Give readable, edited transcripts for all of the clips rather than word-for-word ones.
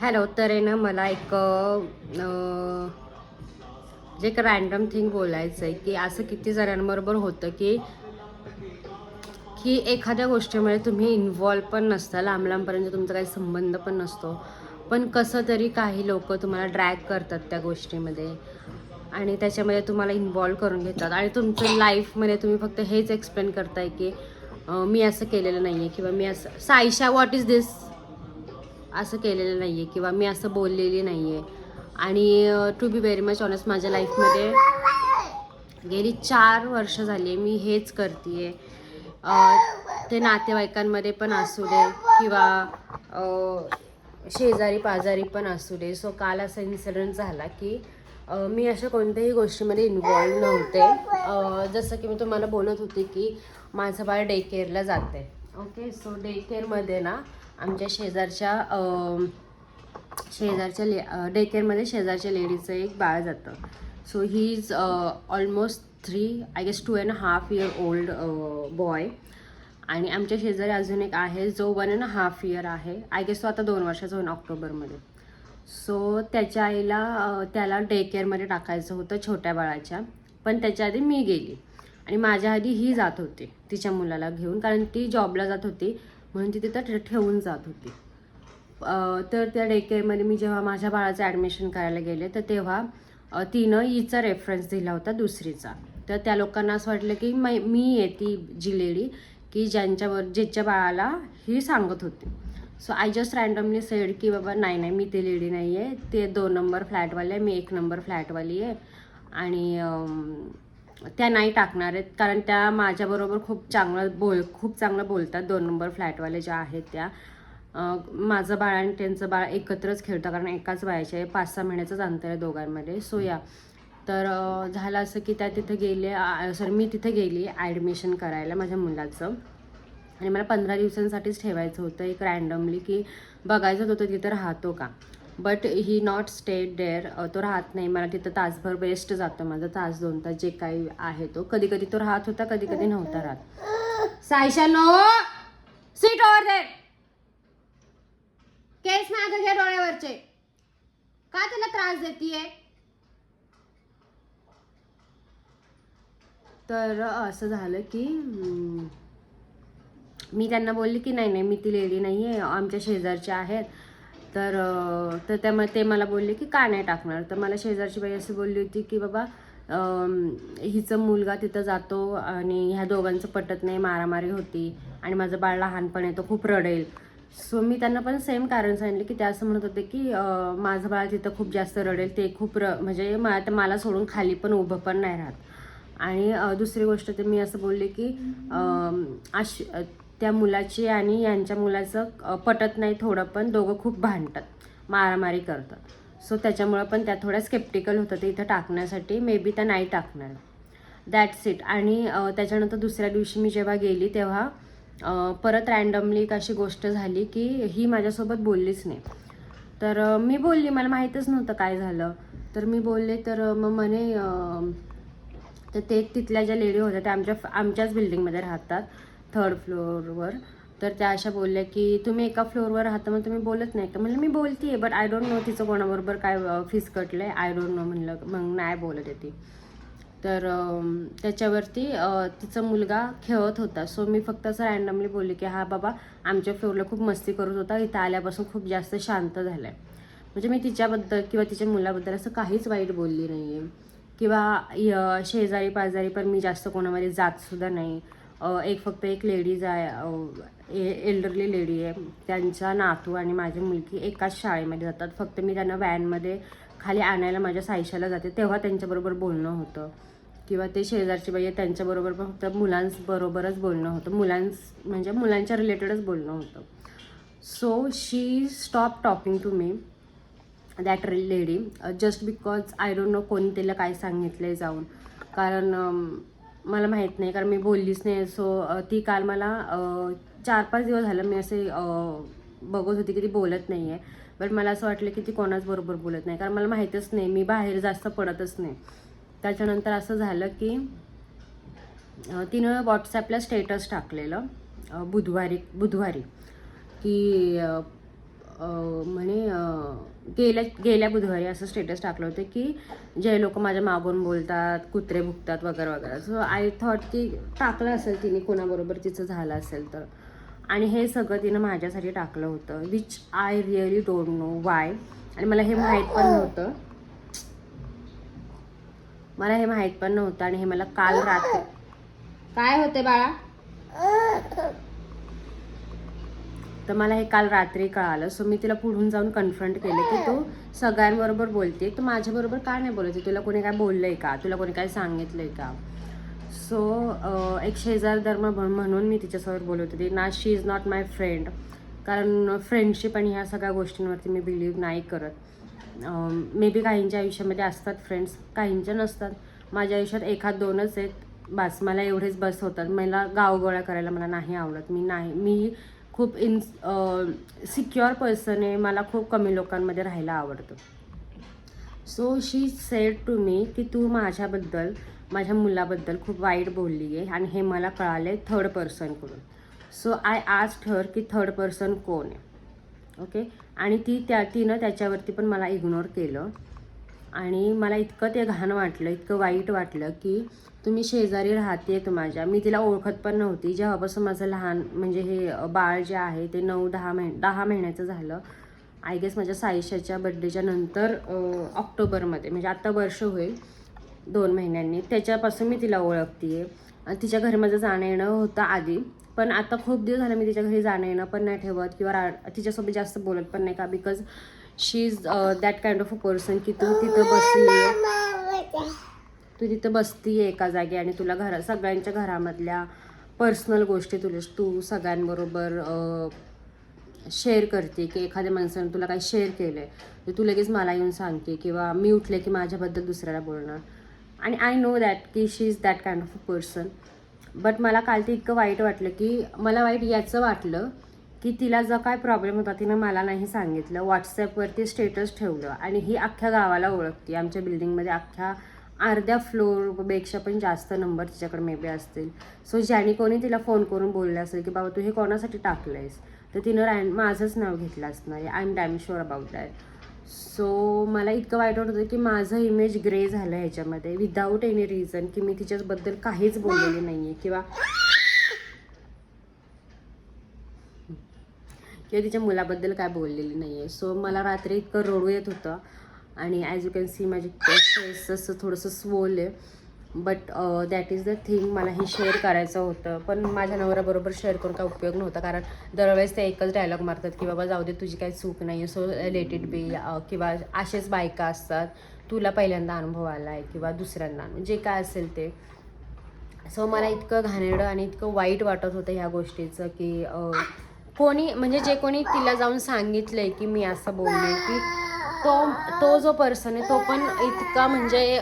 Hello. तर आहे ना मला जे एक रॅन्डम थिंग बोलायचं आहे की असं किती जणांबरोबर होतं की की एखाद्या गोष्टीमुळे तुम्ही इन्व्हॉल्व पण नसता, लांब लांबपर्यंत तुमचा काही संबंध पण नसतो, पण कसं तरी काही लोक तुम्हाला ड्रॅग करतात त्या गोष्टीमध्ये आणि त्याच्यामध्ये तुम्हाला इन्व्हॉल्व करून घेतात आणि तुमचं लाईफमध्ये तुम्ही फक्त हेच एक्सप्लेन करताय की मी असं केलेलं नाही आहे किंवा मी असं सायशा व्हॉट इज दिस असं केलेलं नाही आहे किंवा मी असं बोललेली नाही आहे. आणि to be very much honest माझ्या लाईफमध्ये गेली 4 वर्ष झाली मी हेच करते आहे. ते नातेवाईकांमध्ये पण असू दे किंवा शेजारी पाजारी पण असू दे. सो काल असा इन्सिडेंट झाला की मी अशा कोणत्याही गोष्टीमध्ये इन्व्हॉल्व नव्हते. जसं की मी तुम्हाला बोलत होते की माझं बाळ डे केअरला जाते. ओके. सो डे केअरमध्ये ना आमच्या डे केअरमध्ये शेजारच्या लेडीचं एक बाळ जातं. So he is almost 3 I guess 2.5 year old boy. आणि आमच्या शेजारी अजून एक आहे जो 1.5 year आहे. आय गेस तो आता 2 वर्षाचा होईल ऑक्टोबरमध्ये. सो त्याच्या आईला त्याला डे केअरमध्ये टाकायचं होतं छोट्या बाळाच्या, पण त्याच्या आधी मी गेली आणि माझ्या आधी ही जात होती तिच्या मुलाला घेऊन, कारण ती जॉबला जात होती म्हणून ती तिथं ठेवून जात होती. तर त्या डे केअरमध्ये मी जेव्हा माझ्या बाळाचं ॲडमिशन करायला गेले तर तेव्हा तिनं हिचा रेफरन्स दिला होता दुसरीचा. तर त्या लोकांना असं वाटलं की मी आहे ती जी लेडी की ज्याच्या बाळाला ही सांगत होती. So I just randomly sed की बाबा नाही मी ती लेडी नाही आहे, ते 2 नंबर फ्लॅटवाले आहे, मी 1 नंबर फ्लॅटवाली आहे आणि त्या नाही टाकणार आहेत, कारण त्या माझ्याबरोबर खूप चांगलं बोलतात. 2 नंबर फ्लॅटवाले ज्या आहेत त्या माझं बाळ आणि त्यांचं बाळ एकत्रच खेळतं, कारण एकाच वयाचे आहे, 5-6 महिन्याचंच अंतर आहे दोघांमध्ये. सो या तर झालं असं की त्या तिथे मी तिथे गेली ॲडमिशन करायला माझ्या मुलाचं. आणि मला 15 दिवसांसाठीच ठेवायचं होतं एक रँडमली, की बघायचं होतं तिथं राहतो का. But he not stayed there. तो राहत नाही. मला तिथं तासभर वेस्ट जातो माझं, 1-2 तास जे काही आहे तो. कधी कधी तो राहत होता, कधी कधी नव्हता राहत. Sayesha no seat over there. केस मागं घे डोळ्यावरचे. का त्याला त्रास देतीये? तर असं झालं की मी त्यांना बोलली की नाही मी ती लेडी नाही आहे, आमच्या शेजारच्या आहेत. तर त्यामुळे ते मला बोलले की का नाही टाकणार. तर मला शेजारची बाई अशी बोलली होती की बाबा हिचं मुलगा तिथं जातो आणि ह्या दोघांचं पटत नाही, मारामारी होती आणि माझं बाळ लहानपण आहे, तो खूप रडेल. सो मी त्यांना पण सेम कारण सांगितले की त्या असं म्हणत होते की माझं बाळ तिथं खूप जास्त रडेल, ते खूप म्हणजे मला सोडून खाली पण उभं पण नाही राहत. आणि दुसरी गोष्ट तर मी असं बोलले की त्या मुलाची आणि यांच्या मुलाचं पटत नाही थोडं, पण दोघं खूप भांडतात, मारामारी करतात. सो त्याच्यामुळं पण त्या थोड्या स्केप्टिकल होतं ते इथं टाकण्यासाठी. मे बी त्या नाही टाकणार. That's it. आणि त्याच्यानंतर दुसऱ्या दिवशी मी जेव्हा गेली तेव्हा परत रँडमली एक अशी गोष्ट झाली की ही माझ्यासोबत बोललीच नाही. तर मी बोलली, मला माहीतच नव्हतं काय झालं. तर मी बोलले तर मग म्हणे तर ते तिथल्या ज्या लेडी होत्या त्या आमच्याच बिल्डिंगमध्ये राहतात 3rd फ्लोअरवर. तर त्या अशा बोलल्या की तुम्ही एका फ्लोअरवर राहता मग तुम्ही बोलत नाही का. म्हणलं मी बोलते आहे, बट आय डोंट नो तिचं कोणाबरोबर काय फिसकटलं आहे, आय डोंट नो. म्हणलं मग नाही बोलत आहे ती. तर त्याच्यावरती तिचा मुलगा खेळत होता. सो मी फक्त असं रँडमली बोलली की हा बाबा आमच्या फ्लोअरला खूप मस्ती करत होता, इथं आल्यापासून खूप जास्त शांत झाला आहे. म्हणजे मी तिच्याबद्दल किंवा तिच्या मुलाबद्दल असं काहीच वाईट बोलली नाही आहे. किंवा शेजारी पाजारी पण मी जास्त कोणामध्ये जातसुद्धा नाही. फक्त एक लेडीज आहे, एल्डरली लेडी आहे, त्यांचा नातू आणि माझी मुलगी एकाच शाळेमध्ये जातात. फक्त मी त्यांना व्हॅनमध्ये खाली आणायला माझ्या सायशाला जाते तेव्हा त्यांच्याबरोबर बोलणं होतं. किंवा ते शेजारची बाई आहे त्यांच्याबरोबर पण फक्त मुलांबरोबरच बोलणं होतं, म्हणजे मुलांच्या रिलेटेडच बोलणं होतं. So she stop talking to me, that lady, just because I don't know कोणी तिला काय सांगितलं आहे जाऊन. कारण मला माहीत नाही, कारण मी बोललीच नाही. सो ती काल मला 4-5 दिवस झालं मी असे बघत होती की ती बोलत नाही आहे. बट मला असं वाटलं की ती कोणाच बरोबर बोलत नाही, कारण मला माहीतच नाही, मी बाहेर जास्त पडतच नाही. त्याच्यानंतर असं झालं की तिनं व्हॉट्सॲपला स्टेटस टाकलेलं बुधवारी की म्हणे गेल्या बुधवारी असं स्टेटस टाकलं होतं की जे लोक माझ्या मागून बोलतात, कुत्रे भुकतात वगैरे वगैरे. सो आय थॉट की टाकलं असेल तिने कोणाबरोबर तिचं झालं असेल तर. आणि हे सगळं तिनं माझ्यासाठी टाकलं होतं, which I really don't know Y. आणि मला हे माहीत पण नव्हतं. आणि हे मला काल रात्री. काय होते बाळा? तर मला हे काल रात्री कळालं. सो मी तिला पुढून जाऊन कन्फ्रंट केलं की तू सगळ्यांबरोबर बोलते, तू माझ्याबरोबर का नाही बोलते? तुला कोणी काय बोललंय का? तुला कोणी काय सांगितलंय का? सो एक शेजार धर्म म्हणून मी तिच्यासोबत बोलत होती ना. शी इज नॉट माय फ्रेंड. कारण फ्रेंडशिप आणि ह्या सगळ्या गोष्टींवरती मी बिलीव्ह नाही करत. मे बी काहींच्या आयुष्यामध्ये असतात फ्रेंड्स, काहींच्या नसतात. माझ्या आयुष्यात एखाद दोनच आहेत, बस. मला एवढेच बस होतात. मला गावगोळा करायला मला नाही आवडत. मी खूप सिक्युअर पर्सन आहे. मला खूप कमी लोकांमध्ये राहायला आवडतं. So she said to me की तू माझ्याबद्दल, माझ्या मुलाबद्दल खूप वाईट बोलली आहे आणि हे मला कळालं आहे थर्ड पर्सनकडून. सो आय आस्क्ड हर की थर्ड पर्सन कोण आहे. ओके. आणि तिनं त्याच्यावरती पण मला इग्नोर केलं. आणि मला इतकं ते घाण वाटलं, इतकं वाईट वाटलं की तुम्ही शेजारी राहते तू माझ्या. मी तिला ओळखत पण नव्हती. जेव्हापासून माझं लहान म्हणजे हे बाळ जे आहे ते 9-10 महिन्याचं झालं. आय गेस माझ्या साईशाच्या बड्डेच्या नंतर ऑक्टोबरमध्ये, म्हणजे आत्ता वर्ष होईल 2 महिन्यांनी, त्याच्यापासून मी तिला ओळखते आहे. आणि तिच्या घरी माझं जाणं येणं होतं आधी. पण आता खूप दिवस झालं मी तिच्या घरी जाणं येणं पण नाही ठेवत किंवा तिच्यासोबत जास्त बोलत पण नाही. का? Because she is that kind of a person की तू तिथं बसतीये एका जागी आणि तुला सगळ्यांच्या घरामधल्या पर्सनल गोष्टी तू सगळ्यांबरोबर शेअर करते. की एखाद्या माणसाने तुला काही शेअर केलं आहे तर तू लगेच मला येऊन सांगते, किंवा मी उठले की माझ्याबद्दल दुसऱ्याला बोलणार. आणि आय नो दॅट की she is that kind of a person. But मला काल ते इतकं वाईट वाटलं की मला वाईट याचं वाटलं की तिला जो काय प्रॉब्लेम होता तिनं मला नाही सांगितलं. व्हॉट्सॲपवरती स्टेटस ठेवलं आणि ही अख्ख्या गावाला ओळखते. आमच्या बिल्डिंगमध्ये अख्ख्या अर्ध्या फ्लोअरपेक्षा पण जास्त नंबर तिच्याकडे मे बी असतील. सो ज्याने कोणी तिला फोन करून बोललं असेल की बाबा तू हे कोणासाठी टाकलं आहेस, तर तिनं माझंच नाव घेतलं असणार आहे. I am damn sure about that. So मला इतकं वाईट वाटत होतं की माझं इमेज ग्रे झालं ह्याच्यामध्ये विदाऊट एनी रिझन, की मी तिच्याबद्दल काहीच बोललेली नाही आहे किंवा तिच्या मुलाबद्दल काय बोललेली नाही आहे. सो मला रात्री इतकं रडू येत होतं. आणि ॲज यू कॅन सी माझी फेस असं थोडंसं स्वोल आहे. But that is the thing. मला हे शेअर करायचं होतं, पण माझ्या नवऱ्याबरोबर शेअर करून काय उपयोग नव्हता. कारण दरवेळेस ते एकच डायलॉग मारतात की बाबा जाऊ दे, तुझी काही चूक नाही आहे, सो लेट इट बी. किंवा असेच बायका असतात, तुला पहिल्यांदा अनुभव आला आहे किंवा दुसऱ्यांदा, जे काय असेल ते. सो मला इतकं घाणेरडं आणि इतकं वाईट वाटत होतं ह्या गोष्टीचं की कोणी म्हणजे जे कोणी तिला जाऊन सांगितलंय की मी असं बोलले, की तो जो पर्सन आहे तो पण इतका म्हणजे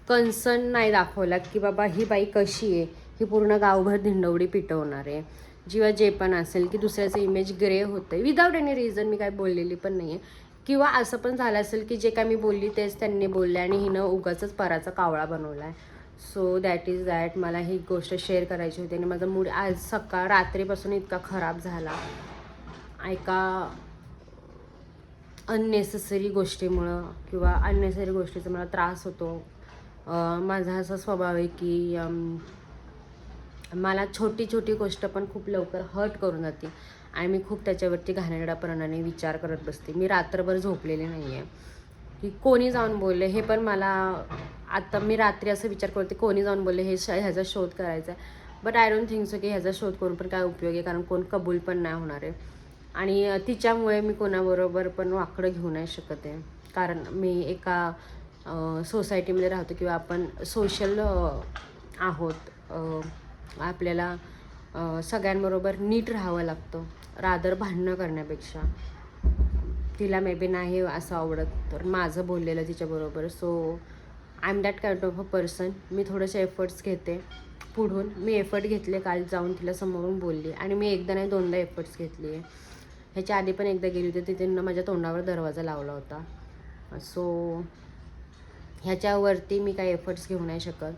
कन्सर्न नाही दाखवला की बाबा ही बाई कशी आहे, ही पूर्ण गावभर धिंडवडी पिटवणार आहे, जेव्हा जे पण असेल की दुसऱ्याचं इमेज ग्रे होतं विदाऊट एनी रिझन. मी काय बोललेली पण नाही आहे. किंवा असं पण झालं असेल की जे काय मी बोलली तेच त्यांनी बोलले आणि हिनं उगाचच पराचा कावळा बनवला आहे. So that is that. मला ही गोष्ट शेअर करायची होती. आणि माझा मूड आज रात्रीपासून इतका खराब झाला एका अननेसेसरी गोष्टीमुळं, किंवा अननेसेसरी गोष्टीचा मला त्रास होतो. माझा असा स्वभाव आहे की मला छोटी छोटी गोष्ट पण खूप लवकर हर्ट करून जाते आणि मी खूप त्याच्यावरती घाणेरड्यापणाने विचार करत बसते. मी रात्रभर झोपलेली नाही आहे की कोणी जाऊन बोलले हे पण मला. आता मी रात्री असं विचार करते कोणी जाऊन बोलले ह्याचा शोध करायचा आहे. But I don't think so की ह्याचा शोध करून पण काय उपयोग आहे, कारण कोण कबूल पण नाही होणार आहे. आणि तिच्यामुळे मी कोणाबरोबर पण वाकडं घेऊ नाही शकत आहे. कारण मी एका सोसायटीमध्ये राहतो किंवा आपण सोशल आहोत. आपल्याला सगळ्यांबरोबर नीट राहावं लागतं, रादर भांडणं करण्यापेक्षा. तिला मे बी नाही असं आवडत तर माझं बोललेलं तिच्याबरोबर. So I am that kind of a person. मी थोडेसे एफर्ट्स घेते पुढून. मी एफर्ट घेतले, काल जाऊन तिला समोरून बोलली. आणि मी एकदा नाही दोनदा एफर्ट्स घेतली आहे. ह्याच्या आधी पण एकदा गेली होती, तिथे माझ्या तोंडावर दरवाजा लावला होता. सो ह्याच्यावरती मी काही एफर्ट्स घेऊ नाही शकत.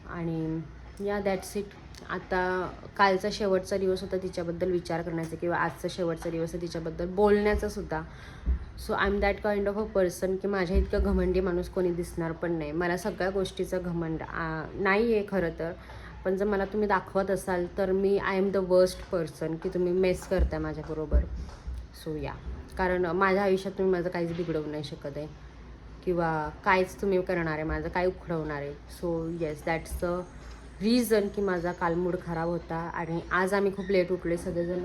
आणि या दॅट्स इट. आता कालचा शेवटचा दिवस होता तिच्याबद्दल विचार करण्याचा, किंवा आजचा शेवटचा दिवस आहे तिच्याबद्दल बोलण्याचा सुद्धा. So I am that kind of a person की माझ्या इतकं घमंडी माणूस कोणी दिसणार पण नाही. मला सगळ्या गोष्टीचं घमंड नाही आहे खरं तर, पण जर मला तुम्ही दाखवत असाल तर मी I am the worst person की तुम्ही मेस करताय माझ्याबरोबर. सो या, कारण माझ्या आयुष्यात तुम्ही माझं काहीच बिघडवू नाही शकत आहे, किंवा काहीच तुम्ही करणार आहे माझं काय उखडवणार आहे. So yes, that's the reason की माझा काल मूड खराब होता. आणि आज आम्ही खूप लेट उठले सगळेजण.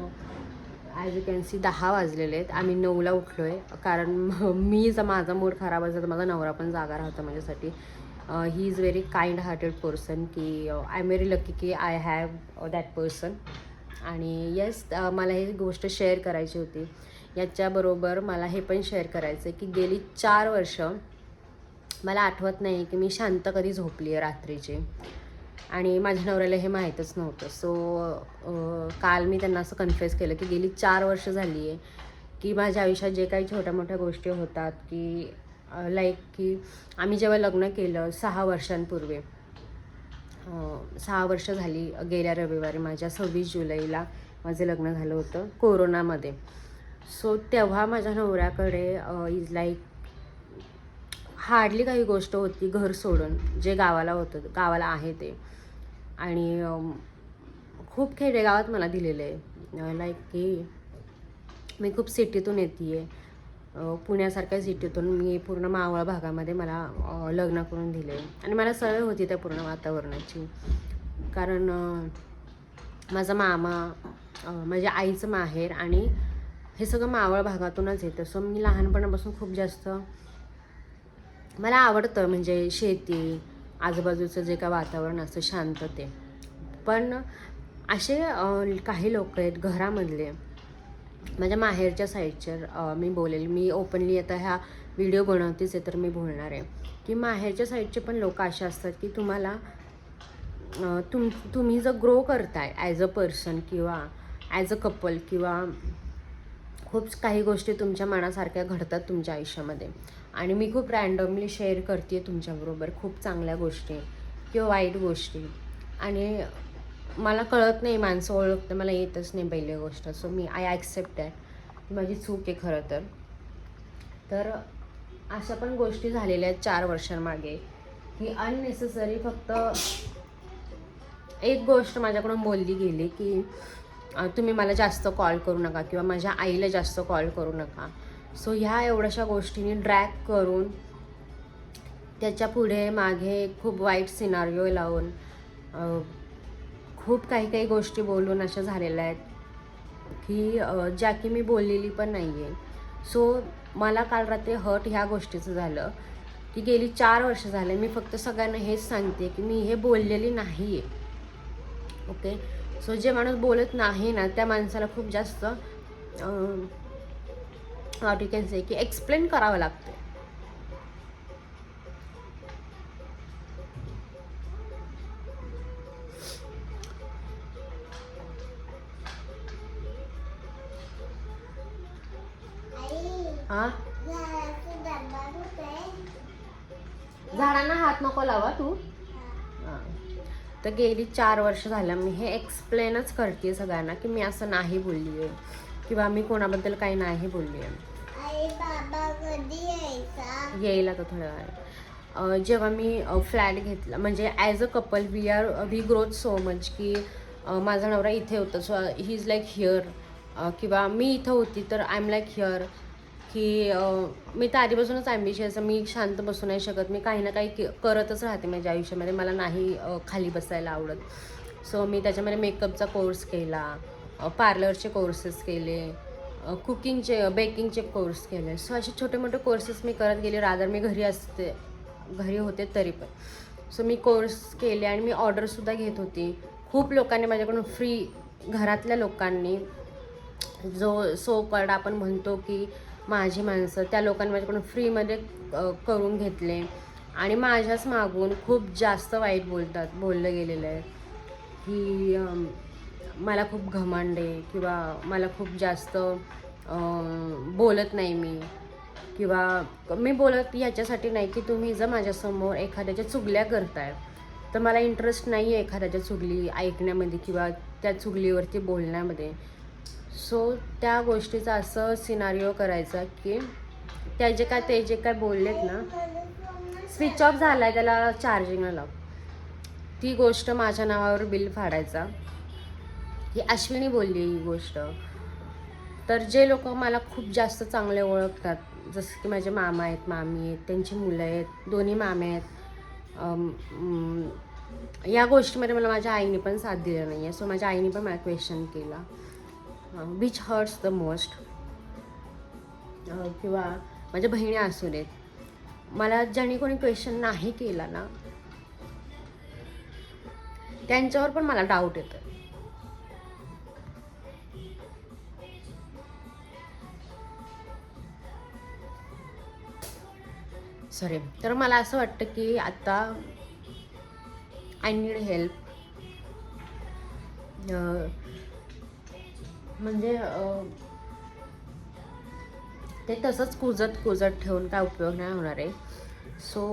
ॲज यू कॅन सी 10 वाजलेले आहेत. आम्ही 9ला उठलो आहे, कारण मी जर माझा मूड खराब असेल तर माझा नवरा पण जागा राहतो माझ्यासाठी. He is very kind hearted person की आय एम व्हेरी लकी की आय हॅव दॅट पर्सन. आणि येस, मला ही गोष्ट शेअर करायची होती. याच्याबरोबर मला हे पण शेअर करायचं आहे की गेली 4 वर्ष मला आठवत नाही की मी शांत कधी झोपली आहे रात्रीची. आणि माझ्या नवऱ्याला हे माहीतच नव्हतं. सो काल मी त्यांना असं कन्फेस केलं की गेली 4 वर्ष झाली आहे की माझ्या आयुष्यात जे काही छोट्या मोठ्या गोष्टी होतात, की लाईक की आम्ही जेव्हा लग्न केलं 6 वर्षांपूर्वी, 6 वर्ष झाली गेल्या रविवारी माझ्या 26 जुलैला माझं लग्न झालं होतं कोरोनामध्ये. सो तेव्हा माझ्या नवऱ्याकडे इज लाईक हार्डली काही गोष्ट होती घर सोडून, जे गावाला होतं, गावाला आहे ते. आणि खूप खेडेगावात मला दिलेलं आहे. लाईक की मी खूप सिटीतून येते आहे, पुण्यासारख्या सिटीतून मी पूर्ण मावळ भागामध्ये मला लग्न करून दिले. आणि मला सवय होती त्या पूर्ण वातावरणाची, कारण माझा मामा, माझ्या आईचं माहेर आणि हे सगळं मावळ भागातूनच येतं. सो मी लहानपणापासून खूप जास्त मला आवडतं, म्हणजे शेती, आजूबाजूचं जे काय वातावरण असतं शांतते. पण असे काही लोक आहेत घरामधले, माझ्या माहेरच्या साईडचे, मी बोलेल, मी ओपनली आता ह्या व्हिडिओ बनवतेच आहे तर मी बोलणार आहे की माहेरच्या साईडचे पण लोक असे असतात की तुम्हाला तुम्ही जर ग्रो करताय ॲज अ पर्सन किंवा ॲज अ कपल, किंवा खूप काही गोष्टी तुमच्या मनासारख्या घडतात तुमच्या आयुष्यामध्ये, आणि मी खूप रँडमली शेअर करते आहे तुमच्याबरोबर खूप चांगल्या गोष्टी किंवा वाईट गोष्टी. आणि मला कळत नाही, माणसं ओळखतं मला येतच नाही पहिली गोष्ट. So me I accept that, माझी चूक आहे खरं तर. अशा पण गोष्टी झालेल्या आहेत 4 वर्षांमागे की अननेसेसरी फक्त एक गोष्ट माझ्याकडून बोलली गेली की तुम्ही मला जास्त कॉल करू नका किंवा माझ्या आईला जास्त कॉल करू नका. सो ह्या एवढ्याशा गोष्टींनी ड्रॅग करून त्याच्या पुढे मागे खूप वाईट सिनारिओ लावून खूप काही गोष्टी बोलून अशा झालेल्या आहेत की ज्या की मी बोललेली पण नाही आहे. सो मला काल रात्री हर्ट ह्या गोष्टीचं झालं की गेली 4 वर्ष झाले मी फक्त सगळ्यांना हेच सांगते की मी हे बोललेली नाही आहे. ओके, सो जे माणूस बोलत नाही ना त्या माणसाला खूप जास्त व्हॉट यू कॅन से की एक्सप्लेन करावं लागतं. हां, झाडांना हात नको लावा तू. तर गेली 4 वर्ष झालं मी हे एक्सप्लेनच करते सगळ्यांना की मी असं नाही बोलली आहे किंवा मी कोणाबद्दल काही नाही बोलली आहे. येईल आता थोड्या वेळ. जेव्हा मी फ्लॅट घेतला, म्हणजे as a couple we growth so much की माझा नवरा इथे होता, so he is like here, किंवा मी इथं होती तर आय एम लाईक हिअर, की मी तर आधीपासूनच ॲम्बिशियस, मी शांत बसू नाही शकत, मी काही ना काही करतच राहते माझ्या आयुष्यामध्ये, मला नाही खाली बसायला आवडत. सो मी त्याच्यामध्ये मेकअपचा कोर्स केला, पार्लरचे कोर्सेस केले, कुकिंगचे बेकिंगचे कोर्स केले. सो असे छोटे मोठे कोर्सेस मी करत गेले, रादर मी घरी होते तरी पण. सो मी कोर्स केले आणि मी ऑर्डरसुद्धा घेत होती. खूप लोकांनी माझ्याकडून फ्री, घरातल्या लोकांनी, जो सो कॉल्ड आपण म्हणतो की माझी माणसं, त्या लोकांनी माझ्याकडून फ्रीमध्ये करून घेतले. आणि माझ्याच मागून खूप जास्त वाईट बोललं गेलेलं आहे की मला खूप घमंड आहे किंवा मला खूप जास्त बोलत नाही मी, किंवा मी बोलत ह्याच्यासाठी नाही की तुम्ही जर माझ्यासमोर एखाद्याच्या चुगल्या करताय तर मला इंटरेस्ट नाही आहे एखाद्याच्या चुगली ऐकण्यामध्ये किंवा त्या चुगलीवरती बोलण्यामध्ये. सो त्या गोष्टीचा असं सिनारिओ करायचा की ते जे काय बोललेत ना, स्विच ऑफ झाला आहे त्याला चार्जिंगला लाव, ती गोष्ट माझ्या नावावर बिल फाडायचा. ही अश्विनी बोलली ही गोष्ट. तर जे लोक मला खूप जास्त चांगले ओळखतात, जसं की माझे मामा आहेत, मामी आहेत, त्यांची मुलं आहेत, दोन्ही मामे आहेत, या गोष्टीमध्ये मला माझ्या आईने पण साथ दिला नाही आहे. सो माझ्या आईने पण मला क्वेश्चन केला, विच हर्ट्स द मोस्ट. किंवा माझ्या बहिणी असू देत, मला ज्याने कोणी क्वेश्चन नाही केला ना, त्यांच्यावर पण मला डाऊट येतं. सॉरी. तर मला असं वाटतं की आता आय नीड हेल्प. म्हणजे ते तसंच कुजत ठेवून काय उपयोग नाही होणार आहे. So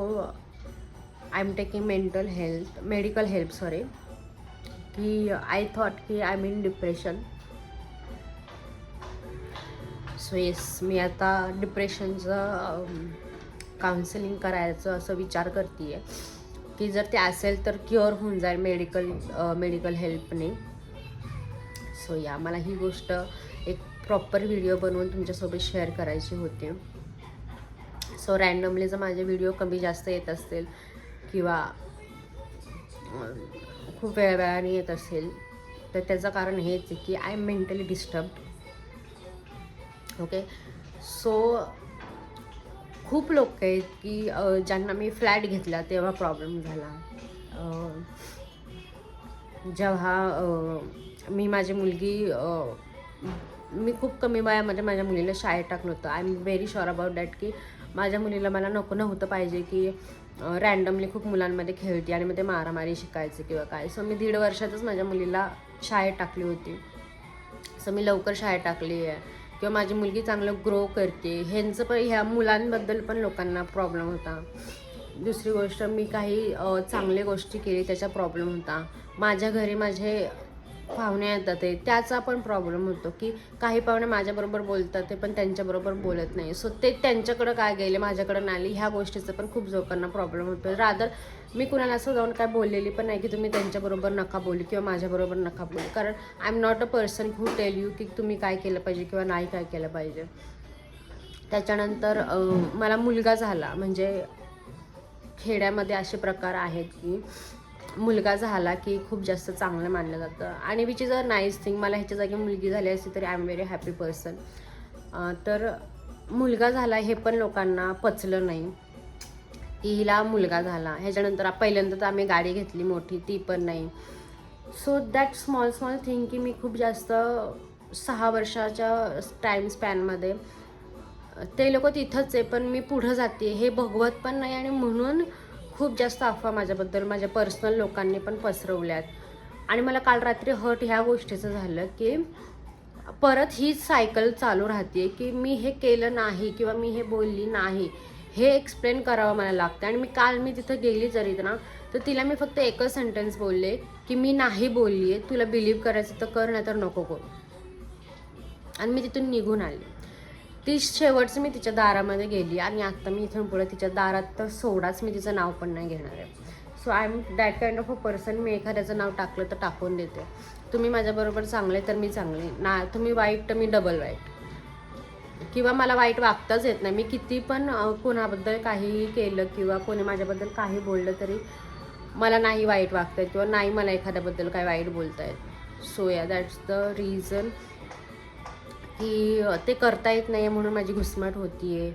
I am taking medical help sorry. की आय थॉट की I mean depression. So yes, मी आता डिप्रेशनचं काउन्सिलिंग करायचं असं विचार करते आहे की जर ते असेल तर क्युअर होऊन जाईल मेडिकल हेल्पने. सो या, मला ही गोष्ट एक प्रॉपर व्हिडिओ बनवून तुमच्यासोबत शेअर करायची होती. सो रँडमली जर माझे व्हिडिओ कमी जास्त येत असतील किंवा खूप वेळाने येत असेल तर त्याचं कारण हेच आहे की I am mentally disturbed. Okay. So खूप लोक आहेत की ज्यांना मी फ्लॅट घेतला तेव्हा प्रॉब्लेम झाला. जेव्हा मी माझी मुलगी मी खूप कमी वयामध्ये माझ्या मुलीला शाळेत टाकलं होतं. I am very sure about that की माझ्या मुलीला मला नव्हतं पाहिजे की रँडमली खूप मुलांमध्ये खेळते आणि मग ते मारामारी शिकायचं किंवा काय. सो मी 1.5 वर्षातच माझ्या मुलीला शाळेत टाकली होती. सो मी लवकर शाळेत टाकली आहे किंवा माझी मुलगी चांगलं ग्रो करते. ह्यांचं पण ह्या मुलांबद्दल पण लोकांना प्रॉब्लेम होता. दुसरी गोष्ट, मी काही चांगल्या गोष्टी केली त्याचा प्रॉब्लेम होता. माझ्या घरी माझे पाहुणे येतात ते त्याचा पण प्रॉब्लेम होतो की काही पाहुणे माझ्याबरोबर बोलतात ते पण त्यांच्याबरोबर बोलत नाही. सो ते त्यांच्याकडं काय गेले, माझ्याकडं नाही आली, ह्या गोष्टीचा पण खूप लोकांना प्रॉब्लेम होतो. रादर मी कुणाला असं जाऊन काय बोललेली पण नाही की तुम्ही त्यांच्याबरोबर नका बोलू किंवा माझ्याबरोबर नका बोलू. कारण I am not a person who tell you की तुम्ही काय केलं पाहिजे किंवा नाही काय केलं पाहिजे. त्याच्यानंतर मला मुलगा झाला. म्हणजे खेड्यामध्ये असे प्रकार आहेत की मुलगा झाला की खूप जास्त चांगलं मानलं जातं आणि which is a nice thing. मला ह्याच्या जागी मुलगी झाली असती तरी I am very happy person. तर मुलगा झाला हे पण लोकांना पचलं नाही की हिला मुलगा झाला. ह्याच्यानंतर पहिल्यांदा तर आम्ही गाडी घेतली मोठी, ती पण नाही. सो दॅट स्मॉल थिंग की मी खूप जास्त 6 वर्षाच्या टाईम स्पॅनमध्ये ते लोक तिथंच आहे पण मी पुढं जाते हे बघवत पण नाही. आणि म्हणून खूप जास्त अफवा माझ्याबद्दल माझ्या पर्सनल लोकांनी पण पसरवल्यात. आणि मला काल रात्री हर्ट ह्या गोष्टीचं झालं की परत हीच सायकल चालू राहते की मी हे केलं नाही किंवा मी हे बोलली नाही हे एक्सप्लेन करावं मला लागतं. आणि मी तिथं गेली जरी ना तर तिला मी फक्त एकच सेंटेन्स बोलले की मी नाही बोलली आहे, तुला बिलीव्ह करायचं तर कर नाही तर नको करू. आणि मी तिथून निघून आले. ती शेवटचं मी तिच्या दारामध्ये गेली आणि आत्ता मी इथून पुढे तिच्या दारात तर सोडाच, मी तिचं नाव पण नाही घेणार आहे. So I am that kind of a person. मी एखाद्याचं नाव टाकलं तर टाकून देते. तुम्ही माझ्याबरोबर चांगले तर मी चांगले ना, तुम्ही वाईट तर मी डबल वाईट. किंवा मला वाईट वागताच येत नाही. मी किती पण कोणाबद्दल काहीही केलं किंवा कोणी माझ्याबद्दल काही बोललं तरी मला नाही वाईट वागता येत किंवा नाही मला एखाद्याबद्दल काही वाईट बोलता येत. सो या दॅट्स द रिझन की ते करता येत नाही म्हणून माझी घुसमट होती आहे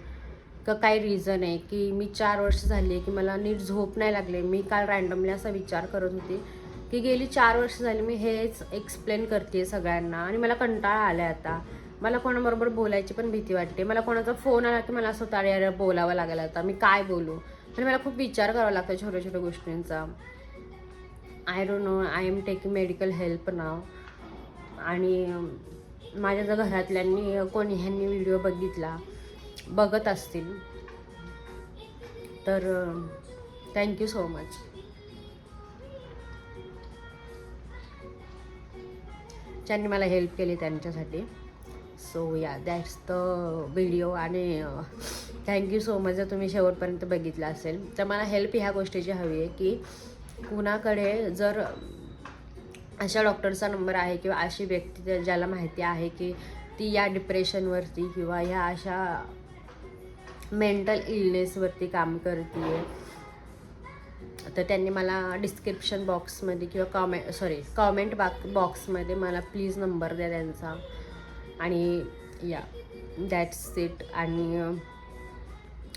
का काय रिझन आहे की मी 4 वर्ष झाली आहे की मला नीट झोप नाही लागले. मी काल रँडमली असा विचार करत होते की गेली 4 वर्ष झाली मी हेच एक्सप्लेन करते सगळ्यांना आणि मला कंटाळा आला आहे. आता मला कोणाबरोबर बोलायची पण भीती वाटते. मला कोणाचा फोन आला की मला असं होतं अरे बोलावं लागेल आता मी काय बोलू. आणि मला खूप विचार करावा लागतो छोट्या छोट्या गोष्टींचा. I don't know, I am taking medical help now. आणि माझ्या जर घरातल्यांनी कोणी ह्यांनी व्हिडिओ बघत असतील तर थँक्यू सो मच. ज्यांनी मला हेल्प केली त्यांच्यासाठी. सो या दॅट्स द व्हिडिओ. आणि थँक्यू सो मच जर तुम्ही शेवटपर्यंत बघितलं असेल. तर मला हेल्प ह्या गोष्टीची हवी आहे की कुणाकडे जर अशा डॉक्टरचा नंबर आहे किंवा अशी व्यक्ती ज्याला माहिती आहे की ती या डिप्रेशनवरती किंवा ह्या अशा मेंटल इलनेसवरती काम करते आहे, तर त्यांनी मला डिस्क्रिप्शन बॉक्समध्ये किंवा कॉमेंट बॉक्समध्ये मला प्लीज नंबर द्या त्यांचा. आणि या दॅट्स इट. आणि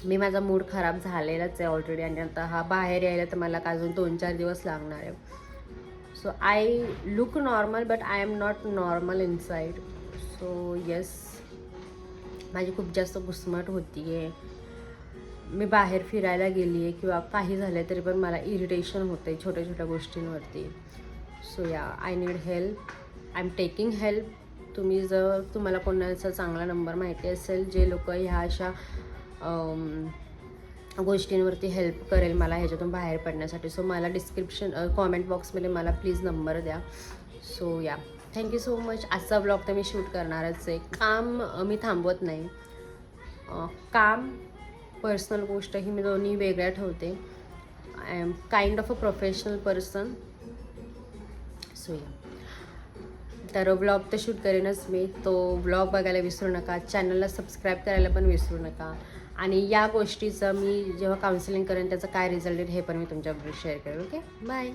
मी माझा मूड खराब झालेलाच आहे ऑलरेडी आणि आता हा बाहेर यायला तर मला अजून 2-4 दिवस लागणार आहे. So I look normal but I am not normal inside. So yes, माझी खूप जास्त घुसमट होती आहे. मी बाहेर फिरायला गेली आहे किंवा काही झालं तरी पण मला इरिटेशन होतं आहे छोट्या छोट्या गोष्टींवरती. सो या I need help. I am taking help. तुम्हाला कोणाचा चांगला नंबर माहिती असेल जे लोक ह्या अशा गोष्टींवरती हेल्प करेल मला ह्याच्यातून बाहेर पडण्यासाठी, सो मला कॉमेंट बॉक्समध्ये मला प्लीज नंबर द्या. सो या थँक्यू सो मच. आजचा ब्लॉग तर मी शूट करणारच आहे. काम मी थांबवत नाही. काम पर्सनल गोष्ट ही मी दोन्ही वेगळ्या ठेवते. I am kind of a professional person. So या तर व्लॉग तर शूट करेनच मी. तो व्लॉग बघायला विसरू नका. चॅनलला सबस्क्राईब करायला पण विसरू नका. आणि या गोष्टीचं मी जेव्हा काउन्सिलिंग करेन त्याचा काय रिझल्ट येईल हे पण मी तुमच्याबरोबर शेअर करेन. Okay, bye.